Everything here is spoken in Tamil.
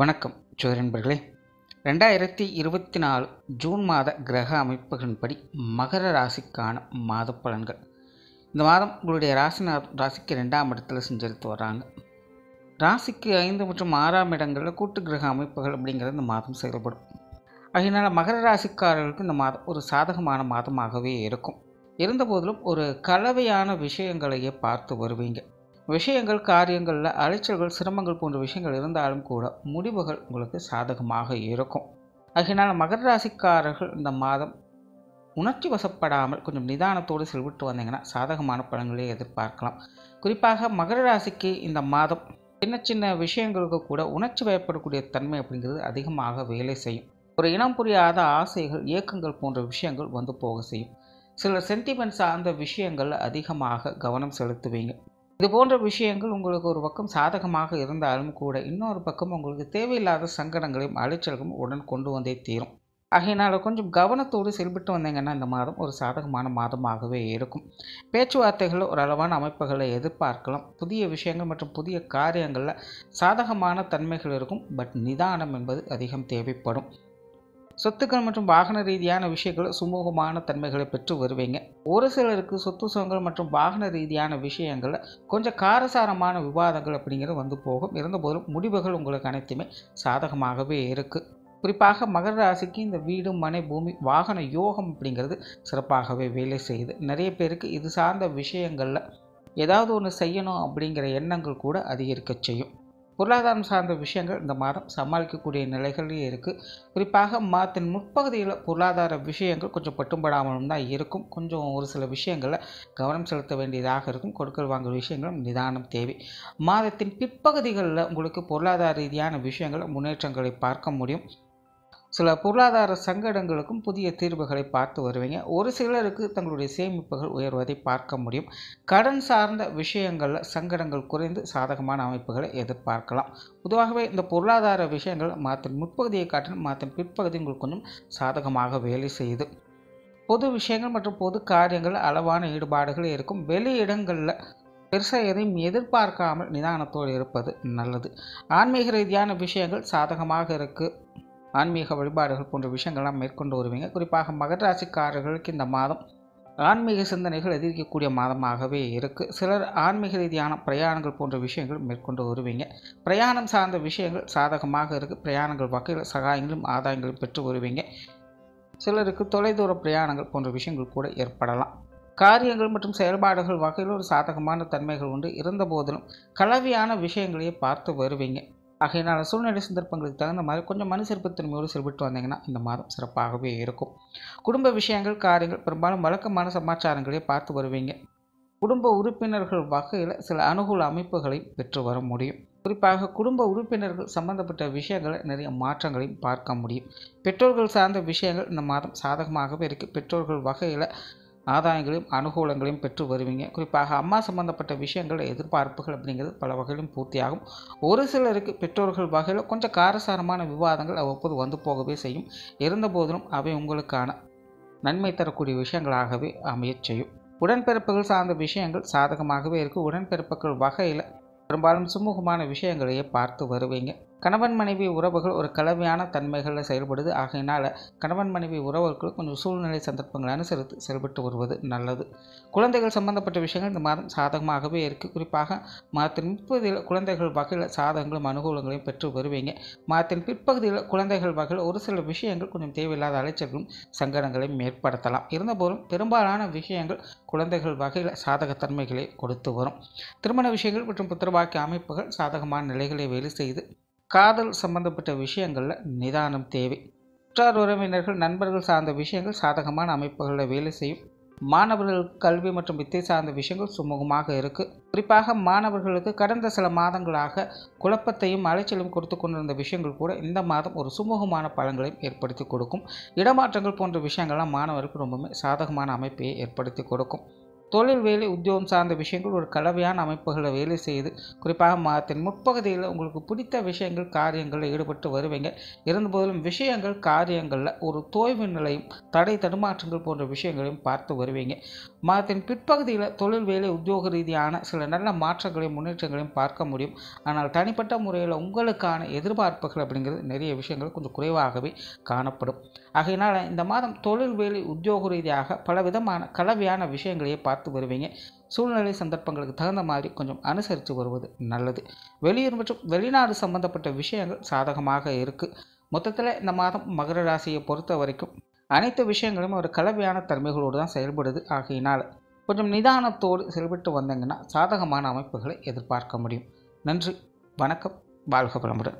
வணக்கம் நண்பர்களே. 2024 ஜூன் மாத கிரக அமைப்புகளின்படி மகர ராசிக்கான மாத பலன்கள். இந்த மாதம் உங்களுடைய ராசிக்கு 2ஆம் இடத்துல செஞ்செடுத்து வர்றாங்க. ராசிக்கு 5 மற்றும் 6ஆம் இடங்களில் கூட்டு கிரக அமைப்புகள் அப்படிங்கிறது இந்த மாதம் செயல்படும். அதனால் மகர ராசிக்காரர்களுக்கு இந்த மாதம் ஒரு சாதகமான மாதமாகவே இருக்கும். இருந்தபோதிலும் ஒரு கலவையான விஷயங்களையே பார்த்து வருவீங்க. விஷயங்கள், காரியங்களில் அலைச்சல்கள், சிரமங்கள் போன்ற விஷயங்கள் இருந்தாலும் கூட முடிவுகள் உங்களுக்கு சாதகமாக இருக்கும். அதனால் மகர ராசிக்காரர்கள் இந்த மாதம் உணர்ச்சி வசப்படாமல் கொஞ்சம் நிதானத்தோடு செயல்பட்டு வந்தீங்கன்னா சாதகமான பலன்களை எதிர்பார்க்கலாம். குறிப்பாக மகர ராசிக்கு இந்த மாதம் சின்ன சின்ன விஷயங்களுக்கு கூட உணர்ச்சி வயப்படக்கூடிய தன்மை அப்படிங்கிறது அதிகமாக வேலை செய்யும். ஒரு இனம் புரியாத ஆசைகள், இயக்கங்கள் போன்ற விஷயங்கள் வந்து போக செய்யும். சில சென்டிமெண்ட் சார்ந்த விஷயங்கள் அதிகமாக கவனம் செலுத்துவீங்க. இது போன்ற விஷயங்கள் உங்களுக்கு ஒரு பக்கம் சாதகமாக இருந்தாலும் கூட இன்னொரு பக்கம் உங்களுக்கு தேவையில்லாத சங்கடங்களையும் அலைச்சல்களும் உடன் கொண்டு வந்தே தீரும். ஆகையினால் கொஞ்சம் கவனத்தோடு செயல்பட்டு வந்தீங்கன்னா இந்த மாதம் ஒரு சாதகமான மாதமாகவே இருக்கும். பேச்சுவார்த்தைகளில் ஒரு அளவான அமைப்புகளை எதிர்பார்க்கலாம். புதிய விஷயங்கள் மற்றும் புதிய காரியங்களில் சாதகமான தன்மைகள் இருக்கும். பட் நிதானம் என்பது அதிகம் தேவைப்படும். சொத்துக்கள் மற்றும் வாகன ரீதியான விஷயங்கள் சுமூகமான தன்மைகளை பெற்று வருவீங்க. ஒரு சிலருக்கு சொத்து சுகங்கள் மற்றும் வாகன ரீதியான விஷயங்களில் கொஞ்சம் காரசாரமான விவாதங்கள் அப்படிங்கிறது வந்து போகும். இருந்தபோதும் முடிவுகள் உங்களுக்கு அனைத்துமே சாதகமாகவே இருக்குது. குறிப்பாக மகர ராசிக்கு இந்த வீடு, மனை, பூமி, வாகன யோகம் அப்படிங்கிறது சிறப்பாகவே வேலை செய்யுது. நிறைய பேருக்கு இது சார்ந்த விஷயங்களில் ஏதாவது ஒன்று செய்யணும் அப்படிங்கிற எண்ணங்கள் கூட அதிகரிக்க செய்யும். பொருளாதாரம் சார்ந்த விஷயங்கள் இந்த மாதம் சமாளிக்கக்கூடிய நிலைகளே இருக்குது. குறிப்பாக மாதத்தின் முற்பகுதியில் பொருளாதார விஷயங்கள் கொஞ்சம் பட்டும்படாமலும் தான் இருக்கும். கொஞ்சம் ஒரு சில விஷயங்களில் கவனம் செலுத்த வேண்டியதாக இருக்கும். கொடுக்கல் வாங்கல் விஷயங்களும் நிதானம் தேவை. மாதத்தின் பிற்பகுதிகளில் உங்களுக்கு பொருளாதார ரீதியான விஷயங்கள் முன்னேற்றங்களை பார்க்க முடியும். சில பொருளாதார சங்கடங்களுக்கும் புதிய தீர்வுகளை பார்த்து வருவீங்க. ஒரு சிலருக்கு தங்களுடைய சேமிப்புகள் உயர்வதை பார்க்க முடியும். கடன் சார்ந்த விஷயங்களில் சங்கடங்கள் குறைந்து சாதகமான அமைப்புகளை எதிர்பார்க்கலாம். பொதுவாகவே இந்த பொருளாதார விஷயங்கள் மாதத்தின் முற்பகுதியை காட்டிலும் மாதத்தின் பிற்பகுதி உங்களுக்கு கொஞ்சம் சாதகமாக வேலை செய்யுது. பொது விஷயங்கள் மற்றும் பொது காரியங்கள் அளவான ஈடுபாடுகள் இருக்கும். வெளி இடங்களில் பெருசாக எதையும் எதிர்பார்க்காமல் நிதானத்தோடு இருப்பது நல்லது. ஆன்மீக ரீதியான விஷயங்கள் சாதகமாக இருக்குது. ஆன்மீக வழிபாடுகள் போன்ற விஷயங்கள்லாம் மேற்கொண்டு வருவீங்க. குறிப்பாக மகர ராசிக்காரர்களுக்கு இந்த மாதம் ஆன்மீக சிந்தனைகள் எதிர்க்கக்கூடிய மாதமாகவே இருக்குது. சிலர் ஆன்மீக ரீதியான பிரயாணங்கள் போன்ற விஷயங்கள் மேற்கொண்டு வருவீங்க. பிரயாணம் சார்ந்த விஷயங்கள் சாதகமாக இருக்குது. பிரயாணங்கள் வகையில் சகாயங்களும் ஆதாயங்களும் பெற்று வருவீங்க. சிலருக்கு தொலைதூர பிரயாணங்கள் போன்ற விஷயங்கள் கூட ஏற்படலாம். காரியங்கள் மற்றும் செயல்பாடுகள் வகையில் ஒரு சாதகமான தன்மைகள் உண்டு. இருந்தபோதிலும் கலவையான விஷயங்களையே பார்த்து வருவீங்க. ஆகையினால் சூழ்நிலை சந்தர்ப்பங்களுக்கு தகுந்த மாதிரி கொஞ்சம் மனுசரிப்புத்தன்மையோடு செயல்பட்டு வந்தீங்கன்னா இந்த மாதம் சிறப்பாகவே இருக்கும். குடும்ப விஷயங்கள், காரியங்கள் பெரும்பாலும் வழக்கமான சமாச்சாரங்களே பார்த்து வருவீங்க. குடும்ப உறுப்பினர்கள் வகையில் சில அனுகூல அமைப்புகளை பெற்று வர முடியும். குறிப்பாக குடும்ப உறுப்பினர்கள் சம்பந்தப்பட்ட விஷயங்களை நிறைய மாற்றங்களையும் பார்க்க முடியும். பெற்றோர்கள் சார்ந்த விஷயங்கள் இந்த மாதம் சாதகமாகவே இருக்குது. பெற்றோர்கள் வகையில் ஆதாயங்களையும் அனுகூலங்களையும் பெற்று வருவீங்க. குறிப்பாக அம்மா சம்பந்தப்பட்ட விஷயங்கள் எதிர்பார்ப்புகள் அப்படிங்கிறது பல வகையிலும் பூர்த்தியாகும். ஒரு சிலருக்கு பெற்றோர்கள் வகையில் கொஞ்சம் காரசாரமான விவாதங்கள் அவ்வப்போது வந்து போகவே செய்யும். இருந்தபோதிலும் அவை உங்களுக்கான நன்மை தரக்கூடிய விஷயங்களாகவே அமையச் செய்யும். உடன்பிறப்புகள் சார்ந்த விஷயங்கள் சாதகமாகவே இருக்குது. உடன்பிறப்புகள் வகையில் பெரும்பாலும் சுமூகமான விஷயங்களையே பார்த்து வருவீங்க. கணவன் மனைவி உறவுகள் ஒரு கலவையான தன்மைகளில் செயல்படுது. ஆகையினால் கணவன் மனைவி உறவுகள் கொஞ்சம் சூழ்நிலை சந்தர்ப்பங்களை அனுசரித்து செயல்பட்டு வருவது நல்லது. குழந்தைகள் சம்பந்தப்பட்ட விஷயங்கள் இந்த மாதம் சாதகமாகவே இருக்குது. குறிப்பாக மாதத்தின் முற்பகுதியில் குழந்தைகள் வகையில் சாதகங்களும் அனுகூலங்களையும் பெற்று வருவீங்க. மாதத்தின் பிற்பகுதியில் குழந்தைகள் வகையில் ஒரு சில விஷயங்கள் கொஞ்சம் தேவையில்லாத அலைச்சல்களும் சங்கடங்களையும் ஏற்படுத்தலாம். இருந்தபோதும் பெரும்பாலான விஷயங்கள் குழந்தைகள் வகையில் சாதகத்தன்மைகளை கொடுத்து வரும். திருமண விஷயங்கள் மற்றும் புத்திரவாக்கிய அமைப்புகள் சாதகமான நிலைகளை வேலை செய்து காதல் சம்பந்தப்பட்ட விஷயங்களில் நிதானம் தேவை. உற்றார் உறவினர்கள், நண்பர்கள் சார்ந்த விஷயங்கள் சாதகமான அமைப்புகளில் வேலை செய்யும். மாணவர்களுக்கு கல்வி மற்றும் வித்தை சார்ந்த விஷயங்கள் சுமூகமாக இருக்குது. குறிப்பாக மாணவர்களுக்கு கடந்த சில மாதங்களாக குழப்பத்தையும் அலைச்சலும் கொடுத்து கொண்டிருந்த விஷயங்கள் கூட இந்த மாதம் ஒரு சுமூகமான பலன்களையும் ஏற்படுத்தி கொடுக்கும். இடமாற்றங்கள் போன்ற விஷயங்கள்லாம் மாணவருக்கு ரொம்பவுமே சாதகமான அமைப்பையை ஏற்படுத்தி கொடுக்கும். தொழில், வேலை, உத்தியோகம் சார்ந்த விஷயங்கள் ஒரு கலவையான அமைப்புகளை வேலை செய்து குறிப்பாக மாதத்தின் முற்பகுதியில் உங்களுக்கு பிடித்த விஷயங்கள், காரியங்களில் ஈடுபட்டு வருவீங்க. இருந்தபோதிலும் விஷயங்கள், காரியங்களில் ஒரு தோய்வு நிலையும், தடை, தடுமாற்றங்கள் போன்ற விஷயங்களையும் பார்த்து வருவீங்க. மாதத்தின் பிற்பகுதியில் தொழில், வேலை, உத்தியோக ரீதியான சில நல்ல மாற்றங்களையும் முன்னேற்றங்களையும் பார்க்க முடியும். ஆனால் தனிப்பட்ட முறையில் உங்களுக்கான எதிர்பார்ப்புகள் அப்படிங்கிறது நிறைய விஷயங்கள் கொஞ்சம் குறைவாகவே காணப்படும். ஆகையினால் இந்த மாதம் தொழில், வேலை, உத்தியோக ரீதியாக பலவிதமான கலவையான விஷயங்களையே பார்த்து வருவீங்க. சூழ்நிலை, சந்தர்ப்பங்களுக்கு தகுந்த மாதிரி கொஞ்சம் அனுசரித்து வருவது நல்லது. வெளியூர் மற்றும் வெளிநாடு சம்பந்தப்பட்ட விஷயங்கள் சாதகமாக இருக்குது. மொத்தத்தில் இந்த மாதம் மகர ராசியை பொறுத்த வரைக்கும் அனைத்து விஷயங்களும் ஒரு கலவையான தன்மைகளோடு தான் செயல்படுது. ஆகையினால் கொஞ்சம் நிதானத்தோடு செயல்பட்டு வந்தீங்கன்னா சாதகமான அமைப்புகளை எதிர்பார்க்க முடியும். நன்றி, வணக்கம், வாழ்க வளமுடன்.